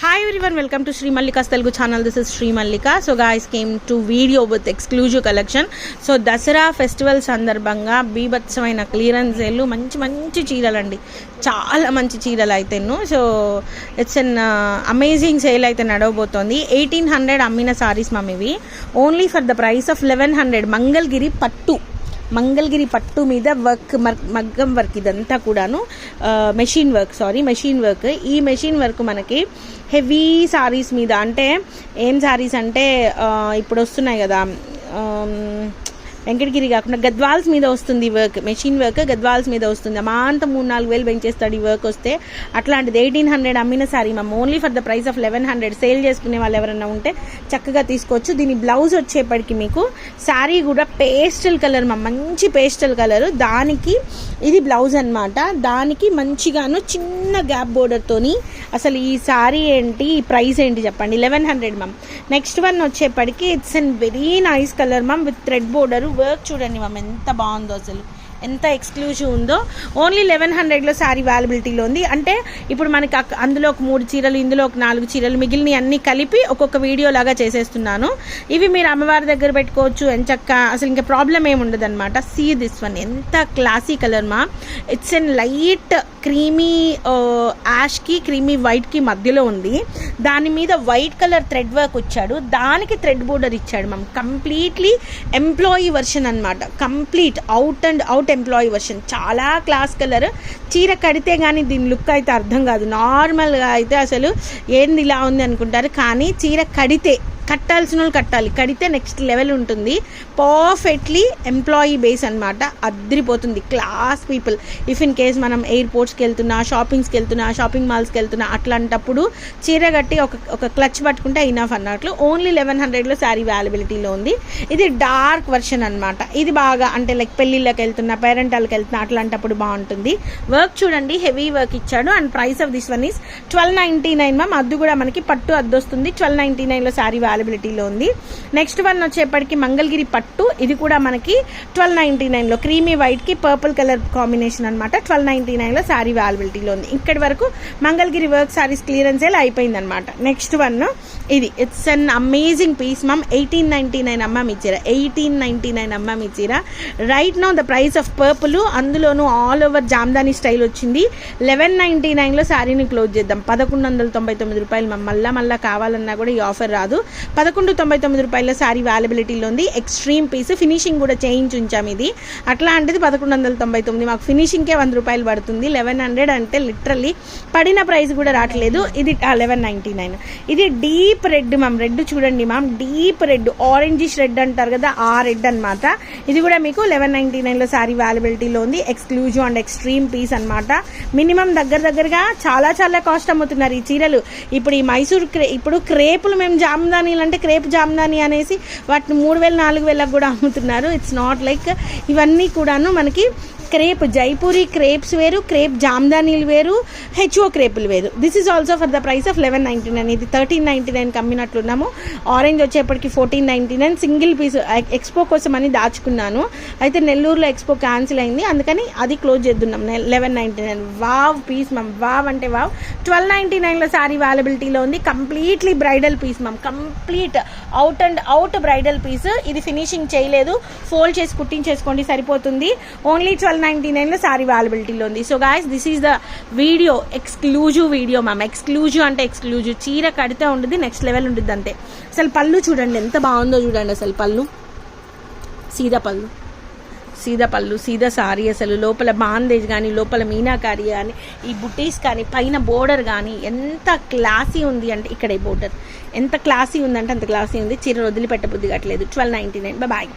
Hi everyone, welcome to Sri Mallika's Telugu channel. This is Sri Mallika. So guys, came to video with exclusive collection. So Dasara festival సందర్భంగా బీభత్సమైన clearance sale మంచి చీరలండి, చాలా మంచి చీరలు అయితేను. So it's an amazing sale అయితే నడవబోతోంది. 1800 అమ్మిన సారీస్ మమ్ ఇవి, only for the price of 1100. Mangalagiri పట్టు మీద వర్క్, మగ్గం వర్క్, ఇదంతా కూడాను మెషిన్ వర్క్. ఈ మెషిన్ వర్క్ మనకి హెవీ సారీస్ మీద, అంటే ఏం సారీస్ అంటే ఇప్పుడు వస్తున్నాయి కదా, వెంకటగిరి కాకుండా గద్వాల్స్ మీద వస్తుంది వర్క్, మెషిన్ వర్క్ గద్వాల్స్ మీద వస్తుంది. అమాంత 3-4 వేలు పెంచేస్తాడు ఈ వర్క్ వస్తే. అట్లాంటిది 1800 అమ్మిన sari ma'am, only for the price of 1100. Sale చేసుకునే వాళ్ళు ఎవరైనా ఉంటే చక్కగా తీసుకోవచ్చు. దీని బ్లౌజ్ వచ్చేప్పటికి మీకు శారీ కూడా పేస్టల్ కలర్ మమ్, మంచి పేస్టల్ కలర్, దానికి ఇది బ్లౌజ్ అనమాట. దానికి మంచిగాను చిన్న గ్యాప్ బోర్డర్తోని. అసలు ఈ శారీ ఏంటి, ఈ ప్రైస్ ఏంటి చెప్పండి, 1100 మమ్. నెక్స్ట్ వన్ వచ్చేప్పటికి it's an very nice colour ma'am, with thread border work. చూడండి మమ్ ఎంత బాగుందో, అసలు ఎంత ఎక్స్క్లూజివ్ ఉందో. ఓన్లీ 1100లో శారీ అవైలబిలిటీలో ఉంది. అంటే ఇప్పుడు మనకి అందులో ఒక 3 చీరలు, ఇందులో ఒక 4 చీరలు, మిగిలిన అన్ని కలిపి ఒక్కొక్క వీడియో లాగా చేసేస్తున్నాను. ఇవి మీరు అమ్మవారి దగ్గర పెట్టుకోవచ్చు ఎంచక్క, అసలు ఇంకా ప్రాబ్లం ఏమి ఉండదు అనమాట. సీ దిస్ వన్, ఎంత క్లాసీ కలర్ మా. ఇట్స్ ఎన్ లైట్ క్రీమీ యాష్కి క్రీమీ వైట్కి మధ్యలో ఉంది. దాని మీద వైట్ కలర్ థ్రెడ్ వర్క్ వచ్చాడు, దానికి థ్రెడ్ బోర్డర్ ఇచ్చాడు మ్యామ్. కంప్లీట్లీ ఎంప్లాయీ వర్షన్ అనమాట, complete out and out employee version. చాలా క్లాస్ కలర్. చీర కడితే కానీ దీని లుక్ అయితే అర్థం కాదు. నార్మల్గా అయితే అసలు ఏంది ఇలా ఉంది అనుకుంటారు, కానీ చీర కట్టాల్సిన వాళ్ళు కట్టాలి, కడితే నెక్స్ట్ లెవెల్ ఉంటుంది. పర్ఫెక్ట్లీ ఎంప్లాయీ బేస్ అనమాట, అద్దరిపోతుంది. Class people. If in case మనం ఎయిర్పోర్ట్స్కి వెళ్తున్నా, షాపింగ్ మాల్స్కి వెళ్తున్నా, అట్లాంటప్పుడు చీర కట్టి ఒక క్లచ్ పట్టుకుంటే ఇనఫ్ అన్నట్లు. ఓన్లీ 1100లో శారీ అవైలబిలిటీలో ఉంది. ఇది డార్క్ వర్షన్ అనమాట. ఇది బాగా అంటే లైక్ పెళ్ళిళ్ళకి వెళ్తున్నా, పేరెంటాలకు వెళ్తున్నా, అట్లాంటప్పుడు బాగుంటుంది. వర్క్ చూడండి, హెవీ వర్క్ ఇచ్చాడు. And price of this one is 1299 ma'am. అద్దు కూడా మనకి పట్టు అద్దు వస్తుంది. 1299లో శారీ అవైలబిలిటీలో ఉంది. నెక్స్ట్ వన్ వచ్చేప్పటికి మంగళగిరి పట్టు. ఇది కూడా మనకి 1299లో క్రీమీ వైట్ కి పర్పుల్ కలర్ కాంబినేషన్ అనమాట. 1299లో శారీ అవైలబిలిటీలో ఉంది. ఇక్కడి వరకు Mangalagiri work saris clearance sale అయిపోయింది అనమాట. నెక్స్ట్ వన్ ఇది, ఇట్స్ అన్ అమేజింగ్ పీస్ మమ్. 1899 అమ్మాం ఇచ్చారా, 1899 అమ్మాం ఇచ్చారా. Right now the price of purple, అందులోనూ ఆల్ ఓవర్ జామ్దాని స్టైల్ వచ్చింది. 1199లో శారీని క్లోజ్ చేద్దాం. 1199 రూపాయలు మమ్. మళ్ళా కావాలన్నా కూడా ఈ ఆఫర్ రాదు. 1199 రూపాయల శారీ అవైలబిలిటీలో ఉంది. ఎక్స్ట్రీమ్ పీస్, ఫినిషింగ్ కూడా చేయించి ఉంచాం. ఇది అట్లాంటిది 1199. మాకు ఫినిషింగ్కే 100 రూపాయలు పడుతుంది. 1100 అంటే లిటరల్లీ పడిన ప్రైస్ కూడా రావట్లేదు. ఇది 1199. ఇది డీప్ రెడ్ మ్యామ్. రెడ్ చూడండి ma'am, deep red, orangish red అంటారు కదా, ఆ రెడ్ అనమాట. ఇది కూడా మీకు 1199లో శారీ అవైలబిలిటీలో ఉంది. ఎక్స్క్లూజివ్ అండ్ ఎక్స్ట్రీమ్ పీస్ అనమాట. మినిమం దగ్గరగా చాలా కాస్ట్ అమ్ముతున్నారు ఈ చీరలు. ఇప్పుడు ఈ మైసూర్ ఇప్పుడు క్రేపులు, మేము జామ్దానీలు అంటే క్రేప్ జామ్దానీ అనేసి వాటిని 3000-4000 కూడా అమ్ముతున్నారు. ఇట్స్ నాట్ లైక్, ఇవన్నీ కూడాను మనకి క్రేప్, జైపూరి క్రేప్స్ వేరు, క్రేప్ జామ్దానీలు వేరు, హెచ్ఓ క్రేపులు వేరు. This is also for the price of 1199. ఇది 1399 కమ్మినట్లున్నాము. ఆరెంజ్ వచ్చేప్పటికి 1499. సింగిల్ పీస్ ఎక్స్పో కోసం అని దాచుకున్నాను, అయితే నెల్లూరులో ఎక్స్పో క్యాన్సిల్ అయింది, అందుకని అది క్లోజ్ చేద్దాం. 1199. వావ్ పీస్ మమ్, వావ్ అంటే వావ్. 1299లో శారీ అవైలబిలిటీలో ఉంది. Completely bridal piece ma'am, complete out and out bridal piece. ఇది ఫినిషింగ్ చేయలేదు, ఫోల్డ్ చేసి కుట్టించేసుకోండి సరిపోతుంది. ఓన్లీ 1299లో శారీ అవైలబిలిటీలో ఉంది. So guys, this is the video, exclusive video ma'am. Exclusive అంటే ఎక్స్క్లూజివ్, చీర కడితే ఉంటుంది, నెక్స్ట్ లెవెల్ ఉంటుంది అంతే. అసలు పళ్ళు చూడండి ఎంత బాగుందో, చూడండి అసలు పళ్ళు, సీదా పళ్ళు, సీదా సారీ. అసలు లోపల బాందేజ్ కానీ, లోపల మీనాకారి కానీ, ఈ బుటీస్ కానీ, పైన బోర్డర్ కానీ ఎంత క్లాసీ ఉంది అంటే, ఇక్కడ ఈ బోర్డర్ ఎంత క్లాసీ ఉందంటే అంత క్లాసీ ఉంది. చీర వదిలిపెట్టబుద్ధి కావట్లేదు. 1299. బాయ్.